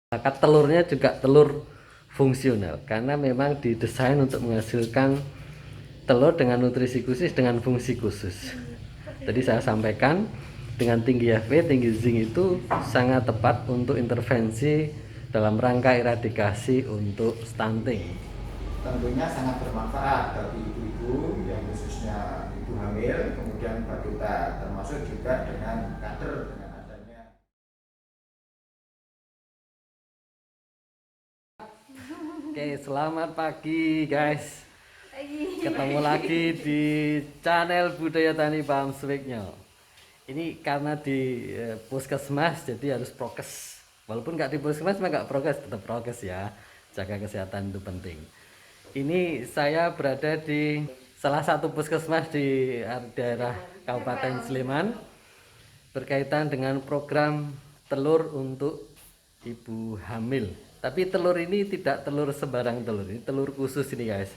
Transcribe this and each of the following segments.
Maka telurnya juga telur fungsional karena memang didesain untuk menghasilkan telur dengan nutrisi khusus dengan fungsi khusus. Tadi saya sampaikan dengan tinggi Fe, tinggi zinc itu sangat tepat untuk intervensi dalam rangka eradikasi untuk stunting. Tentunya sangat bermanfaat bagi ibu-ibu yang khususnya ibu hamil, kemudian balita, termasuk juga dengan kader dengan adanya. Oke, selamat pagi guys. Ketemu lagi di channel Budaya Tani Paham Swiknya. Ini karena di puskesmas jadi harus prokes. Walaupun nggak di puskesmas mah nggak prokes, tetap prokes ya. Jaga kesehatan itu penting. Ini saya berada di salah satu puskesmas di daerah Kabupaten Sleman berkaitan dengan program telur untuk ibu hamil. Tapi telur ini tidak telur sembarang telur, ini telur khusus ini guys.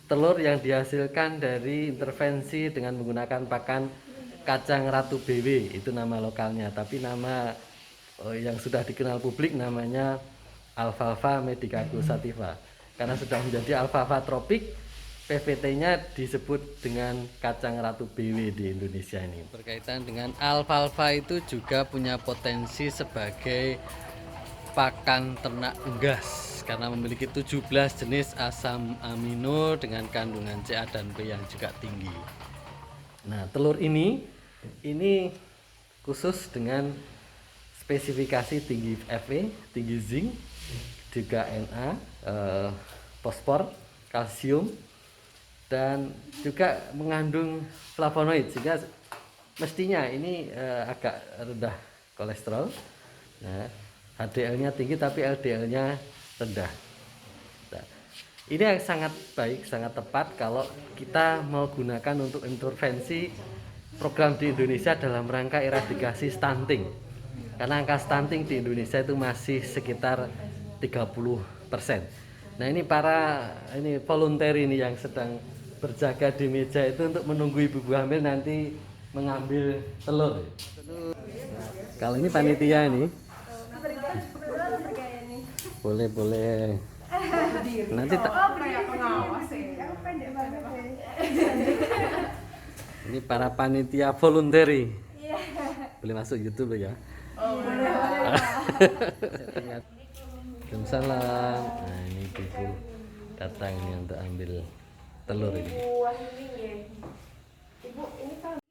Telur yang dihasilkan dari intervensi dengan menggunakan pakan kacang ratu BW, itu nama lokalnya. Tapi nama yang sudah dikenal publik namanya Alfalfa medicago sativa. Karena sudah menjadi alfalfa tropik, PVT-nya disebut dengan kacang ratu BW di Indonesia ini. Berkaitan dengan alfalfa itu juga punya potensi sebagai pakan ternak unggas karena memiliki 17 jenis asam amino dengan kandungan Ca dan B yang juga tinggi. Nah, telur ini khusus dengan spesifikasi tinggi Fe, tinggi zinc, juga Na, fosfor, kalsium, dan juga mengandung flavonoid sehingga mestinya ini agak rendah kolesterol. Nah, HDL-nya tinggi tapi LDL-nya rendah. Nah, ini yang sangat baik, sangat tepat kalau kita mau gunakan untuk intervensi program di Indonesia dalam rangka eradikasi stunting. Karena angka stunting di Indonesia itu masih sekitar 30%. Nah, ini volunteer ini yang sedang berjaga di meja itu untuk menunggu ibu hamil nanti mengambil telur. Kalau ini panitia nih. Boleh. Nanti ini para panitia volunteer. Boleh masuk YouTube ya. Waalaikumsalam. Nah, ini ibu datang ini untuk ambil telur ini. Ibu ini kan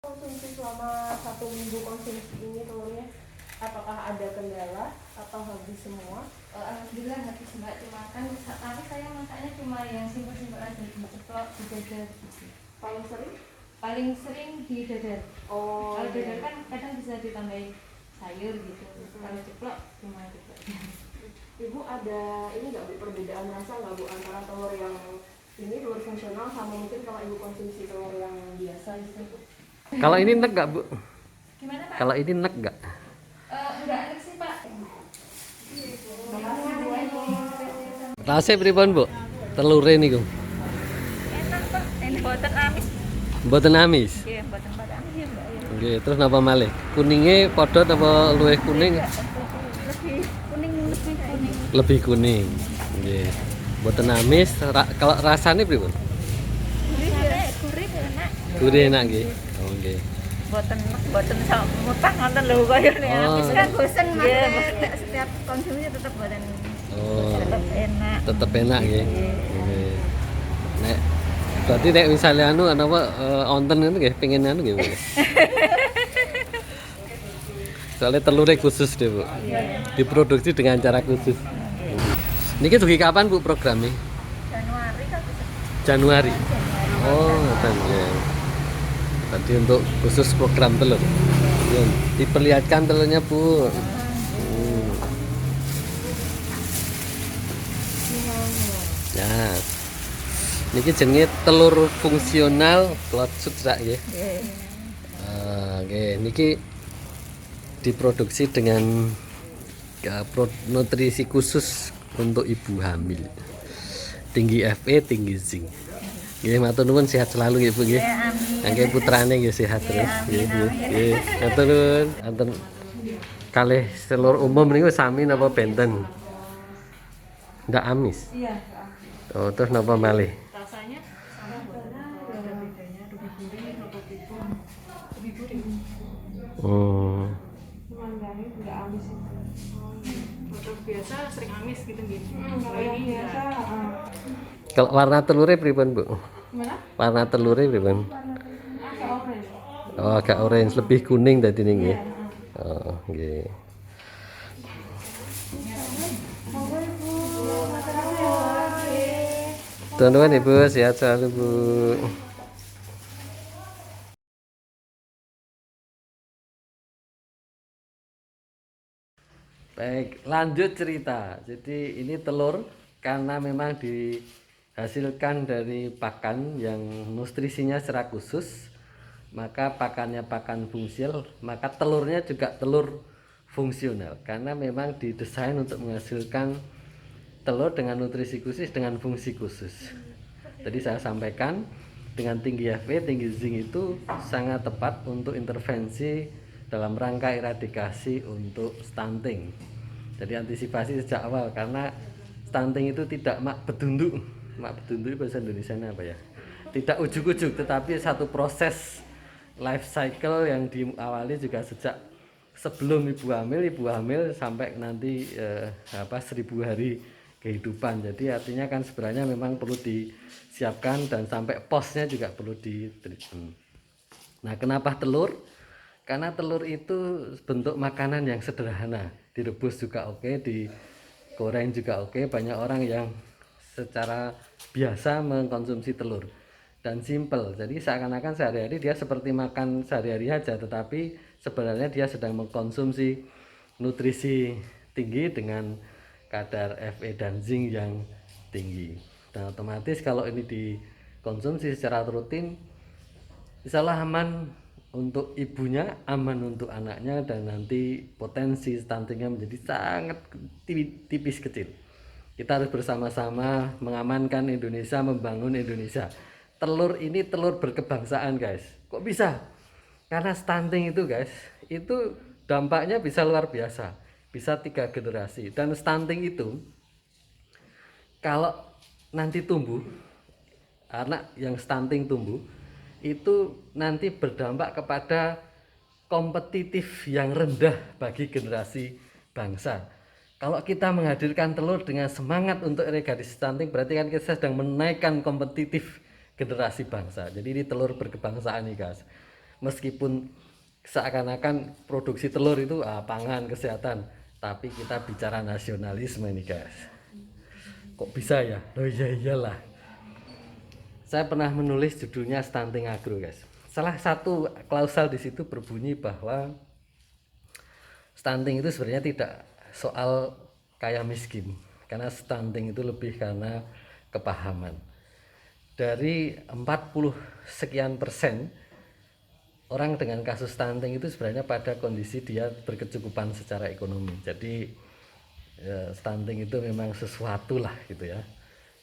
konsumsi selama 1 minggu konsumsi ini telurnya, apakah ada kendala atau habis semua? Alhamdulillah habis mbak, cuma kan tapi saya masaknya cuma yang simpel-simpel aja, diceplok, didadar gitu. Paling sering di dadar. Kalau dadar kan kadang bisa ditambahin sayur gitu. Kalau ceplok cuma ceplok. Ibu ada ini nggak Bu, perbedaan rasa nggak Bu antara telur yang ini telur fungsional sama mungkin kalau ibu konsumsi telur yang biasa gitu? Kalau ini enak gak Bu? Gimana Pak? Kalau ini enak gak? Enggak enak sih Pak. Rasanya pripun Bu? Telure niku. Enak Pak, ini boten amis. Mboten amis. Iya, boten pada amis ya Mbak. Nggih, terus napa malih? Kuningnya padha apa luwih kuning? Lebih kuning. Lebih kuning. Nggih. Mboten amis, kalau rasanya pripun? Gurih enak. Gurih enak nggih. Oh nggih. Boten sok mutah ngoten lho kaya nek amis kan bosen Mas. Setiap konsumsi tetap boten. Oh. Tetap enak. Tetep enak nggih. Nggih. Nek berarti nek misalnya onten ngono nggih pengen nggih Bu. Soalnya telurnya khusus deh Bu. Diproduksi dengan cara khusus. Niki dugi kapan Bu programnya? Januari kan Januari. Oh, ngoten ya. Tadi untuk khusus program telur. Ya, diperlihatkan telurnya Bu. Ya. Niki jenenge telur fungsional klot sudrak nggih. Nggih, niki diproduksi dengan nutrisi khusus untuk ibu hamil. Tinggi Fe, tinggi zinc. Nggih, matur nuwun sehat selalu nggih Bu nggih. Nggih putrane nggih sehat terus. Nggih, nggih. Matur nuwun. Anten kalih telur umum niku sami napa benten? Ndak amis. Iya. Oh, terus napa malih? Rasanya sama ada bedanya, lebih gurih, lebih gurih. Oh. Cuman nggak amis itu. Kalau biasa sering amis gitu. Kalau ini biasa. Kalau warna telurnya pripun, Bu? Gimana? Warna telurnya pripun? Agak orange. Oh, agak orange, lebih kuning tadi nih nggih. Oh, nggih. Tuan-tuan Ibu, sehat selalu, Bu. Baik, lanjut cerita. Jadi ini telur karena memang dihasilkan dari pakan yang nutrisinya secara khusus, maka pakannya pakan fungsional, maka telurnya juga telur fungsional karena memang didesain untuk menghasilkan telur dengan nutrisi khusus dengan fungsi khusus. Tadi saya sampaikan dengan tinggi Fe, tinggi zinc itu sangat tepat untuk intervensi dalam rangka eradikasi untuk stunting. Jadi antisipasi sejak awal karena stunting itu tidak mak bedunduk. Mak bedunduk bahasa Indonesia apa ya? Tidak ujuk-ujuk, tetapi satu proses life cycle yang diawali juga sejak sebelum ibu hamil sampai nanti 1000 hari kehidupan. Jadi artinya kan sebenarnya memang perlu disiapkan dan sampai posnya juga perlu di treatment. Nah, kenapa telur? Karena telur itu bentuk makanan yang sederhana, direbus juga oke, digoreng juga oke. Banyak orang yang secara biasa mengkonsumsi telur dan simple. Jadi seakan-akan sehari-hari dia seperti makan sehari-hari aja, tetapi sebenarnya dia sedang mengkonsumsi nutrisi tinggi dengan kadar Fe dan zinc yang tinggi. Dan otomatis kalau ini dikonsumsi secara rutin, insyaallah aman untuk ibunya, aman untuk anaknya, dan nanti potensi stuntingnya menjadi sangat tipis kecil. Kita harus bersama-sama mengamankan Indonesia, membangun Indonesia. Telur ini telur berkebangsaan, guys. Kok bisa? Karena stunting itu, guys, itu dampaknya bisa luar biasa, bisa 3 generasi. Dan stunting itu kalau nanti tumbuh, anak yang stunting tumbuh itu nanti berdampak kepada kompetitif yang rendah bagi generasi bangsa. Kalau kita menghadirkan telur dengan semangat untuk eradikasi stunting, berarti kan kita sedang menaikkan kompetitif generasi bangsa. Jadi ini telur berkebangsaan nih, guys. Meskipun seakan-akan produksi telur itu pangan, kesehatan, tapi kita bicara nasionalisme nih, guys. Kok bisa ya? Oh iya iyalah. Saya pernah menulis judulnya Stunting Agro, guys. Salah satu klausal di situ berbunyi bahwa stunting itu sebenarnya tidak soal kaya miskin, karena stunting itu lebih karena kepahaman. Dari 40 sekian persen orang dengan kasus stunting itu sebenarnya pada kondisi dia berkecukupan secara ekonomi. Jadi stunting itu memang sesuatu lah gitu ya.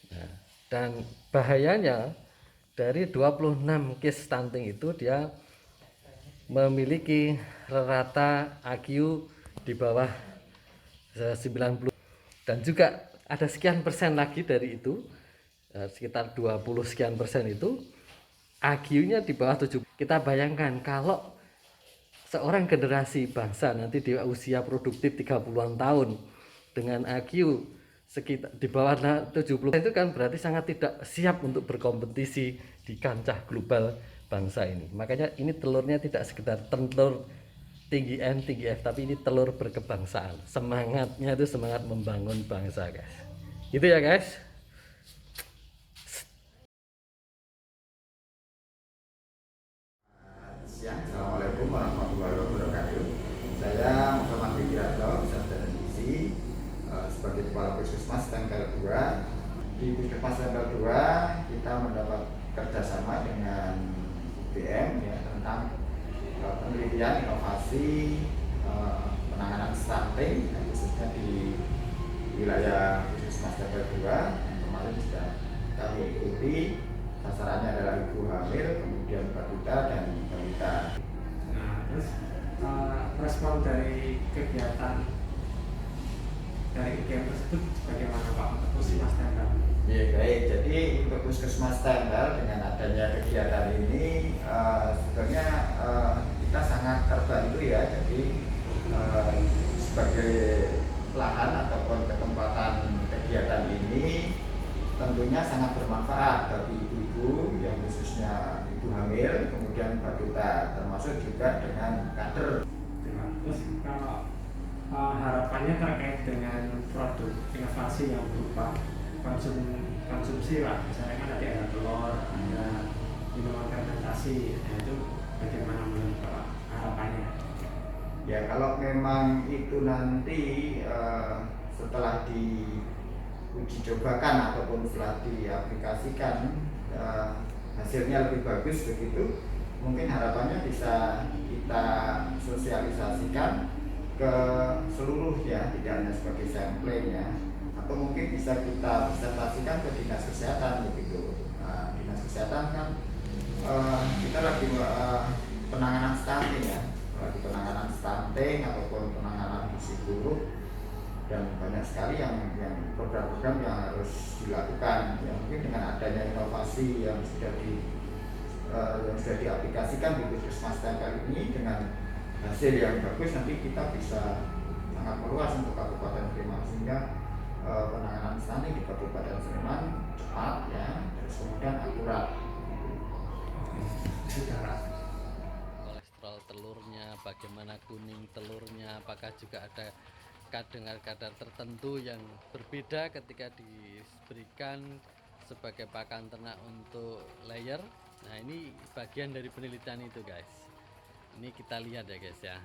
Nah, dan bahayanya dari 26 case stunting itu dia memiliki rata IQ di bawah 90, dan juga ada sekian persen lagi dari itu, sekitar 20 sekian persen itu IQ-nya di bawah 70. Kita bayangkan kalau seorang generasi bangsa nanti di usia produktif 30-an tahun dengan IQ sekitar di bawah 70 itu kan berarti sangat tidak siap untuk berkompetisi di kancah global bangsa ini. Makanya ini telurnya tidak sekedar telur tinggi N, tinggi F, tapi ini telur berkebangsaan. Semangatnya itu semangat membangun bangsa, guys. Gitu ya, guys. Siang, Assalamualaikum warahmatullahi wabarakatuh. Saya Muhammad Widianto, Sarjana Gizi, sebagai Kepala Puskesmas Tanggal 2. Di Puskesmas Tanggal 2 kita mendapat kerjasama dengan UGM ya, tentang penelitian inovasi penanganan stunting, khususnya di wilayah Puskesmas Tanggal 2 yang kemarin sudah kami ikuti sasarannya adalah ibu hamil, kemudian balita dan balita. Nah, terus respon dari kegiatan dari UGM tersebut bagaimana Pak untuk Puskesmas Tembel? Ya baik, jadi untuk Puskesmas Tembel dengan adanya kegiatan ini sebetulnya kita sangat terbantu ya. Jadi sebagai lahan ataupun ketempatan kegiatan ini tentunya sangat bermanfaat bagi ibu-ibu yang khususnya ibu hamil, kemudian balita, termasuk juga dengan kader. Terus kalau harapannya terkait dengan produk inovasi yang berupa konsumsi lah, misalnya kan tadi ada telur, ada minuman fermentasi, nah itu bagaimana menurut Pak harapannya? Ya kalau memang itu nanti setelah diuji cobakan ataupun setelah diaplikasikan hasilnya lebih bagus begitu, mungkin harapannya bisa kita sosialisasikan ke seluruh ya, tidak hanya sebagai sampling ya, atau mungkin bisa kita presentasikan ke dinas kesehatan begitu. Nah, dinas kesehatan kan kita lagi penanganan stunting ya, lagi penanganan stunting ataupun penanganan gizi buruk, dan banyak sekali yang program-program yang harus dilakukan ya. Mungkin dengan adanya inovasi yang sudah diaplikasikan di Puskesmas Tembel ini dengan hasil yang bagus, nanti kita bisa sangat meluas untuk Kabupaten Sleman, sehingga penanganan stunting di Kabupaten Sleman cepat ya, terus kemudian akurat. Kolesterol telurnya, bagaimana kuning telurnya, apakah juga ada kadar tertentu yang berbeda ketika diberikan sebagai pakan ternak untuk layer. Nah ini bagian dari penelitian itu guys, ini kita lihat ya guys ya.